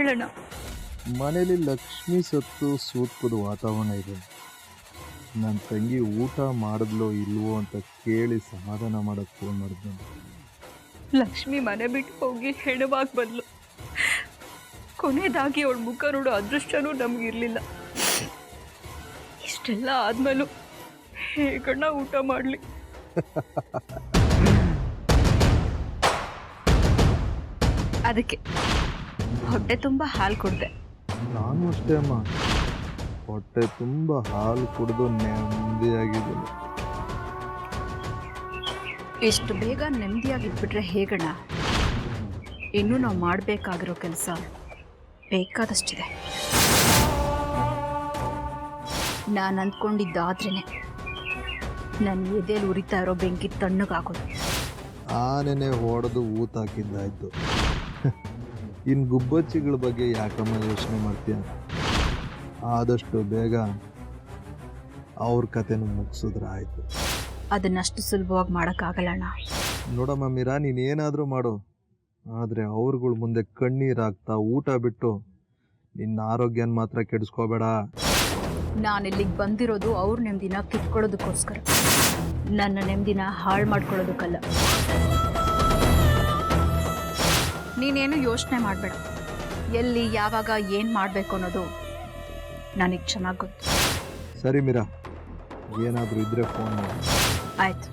ಹೇಳೋಣ. ಮನೇಲಿ ಲಕ್ಷ್ಮಿ ಸತ್ತು ಸೂತ್ಪದ ವಾತಾವರಣ ಇದೆ. ನನ್ನ ತಂಗಿ ಊಟ ಮಾಡಿದ್ಲೋ ಇಲ್ವೋ ಅಂತ ಕೇಳಿ ಸಮಾಧಾನ ಮಾಡಕ್ಕೆ ಫೋನ್ ಮಾಡಿದ್ದೆ. ಲಕ್ಷ್ಮಿ ಮನೆ ಬಿಟ್ಟು ಹೋಗಿ ಹೆಣವಾಗಿ ಬಂದ್ಲು. ಕೊನೆಯದಾಗಿ ಅವಳ ಮುಖ ನೋಡೋ ಅದೃಷ್ಟನೂ ನಮಗಿರ್ಲಿಲ್ಲ. ಇಷ್ಟೆಲ್ಲ ಆದ್ಮೇಲೂ ಹೇಗಣ್ಣ ಊಟ ಮಾಡಲಿ? ಅದಕ್ಕೆ ಹೊಟ್ಟೆ ತುಂಬ ಹಾಲು ಕುಡ್ದೆ. ನಾನು ಅಷ್ಟೇ ಅಮ್ಮ, ಹೊಟ್ಟೆ ತುಂಬ ಹಾಲು ಕುಡಿದು ನೆಮ್ಮದಿಯಾಗಿದ್ದೀನಿ. ಇಷ್ಟು ಬೇಗ ನೆಮ್ಮದಿಯಾಗಿದ್ಬಿಟ್ರೆ ಹೇಗಣ್ಣ? ಇನ್ನೂ ನಾವು ಮಾಡಬೇಕಾಗಿರೋ ಕೆಲಸ ಬೇಕಾದಷ್ಟಿದೆ. ನಾನು ಅಂದ್ಕೊಂಡಿದ್ದಾದ್ರೇ ನನ್ನ ಎದೆಯಲ್ಲಿ ಉರಿತಾ ಇರೋ ಬೆಂಕಿ ತಣ್ಣಗಾಗೋದು. ಆನೆನೆ ಹೊಡೆದು ಊತಾಕಿದ್ದಾಯ್ತು. ಇನ್ನು ಗುಬ್ಬಚ್ಚಿಗಳ ಬಗ್ಗೆ ಯಾಕಮ್ಮ ಯೋಚನೆ ಮಾಡ್ತೀಯ? ಆದಷ್ಟು ಬೇಗ ಅವ್ರ ಕತೆನೂ ಮುಗಿಸಿದ್ರೆ ಆಯಿತು. ಅದನ್ನಷ್ಟು ಸುಲಭವಾಗಿ ಮಾಡೋಕ್ಕಾಗಲ್ಲ ಅಣ್ಣ. ನೋಡಮ್ಮ ಮೀರಾ, ನೀನೇನಾದರೂ ಮಾಡು, ಆದರೆ ಅವ್ರುಗಳ ಮುಂದೆ ಕಣ್ಣೀರಾಗ್ತಾ ಊಟ ಬಿಟ್ಟು ನಿನ್ನ ಆರೋಗ್ಯನ ಮಾತ್ರ ಕೆಡಿಸ್ಕೋಬೇಡ. ನಾನಿಲ್ಲಿಗೆ ಬಂದಿರೋದು ಅವ್ರ ನೆಮ್ಮದಿನ ಕಿತ್ಕೊಳ್ಳೋದಕ್ಕೋಸ್ಕರ, ನನ್ನ ನೆಮ್ಮದಿನ ಹಾಳು ಮಾಡ್ಕೊಳ್ಳೋದಕ್ಕಲ್ಲ. ನೀನೇನು ಯೋಚನೆ ಮಾಡಬೇಡ. ಎಲ್ಲಿ ಯಾವಾಗ ಏನು ಮಾಡಬೇಕು ಅನ್ನೋದು ನನಗೆ ಚೆನ್ನಾಗಿ ಗೊತ್ತು. ಸರಿ ಮೀರಾ, ಏನಾದರೂ ಇದ್ರೆ ಫೋನ್ ಮಾಡಿ. ಆಯ್ತು.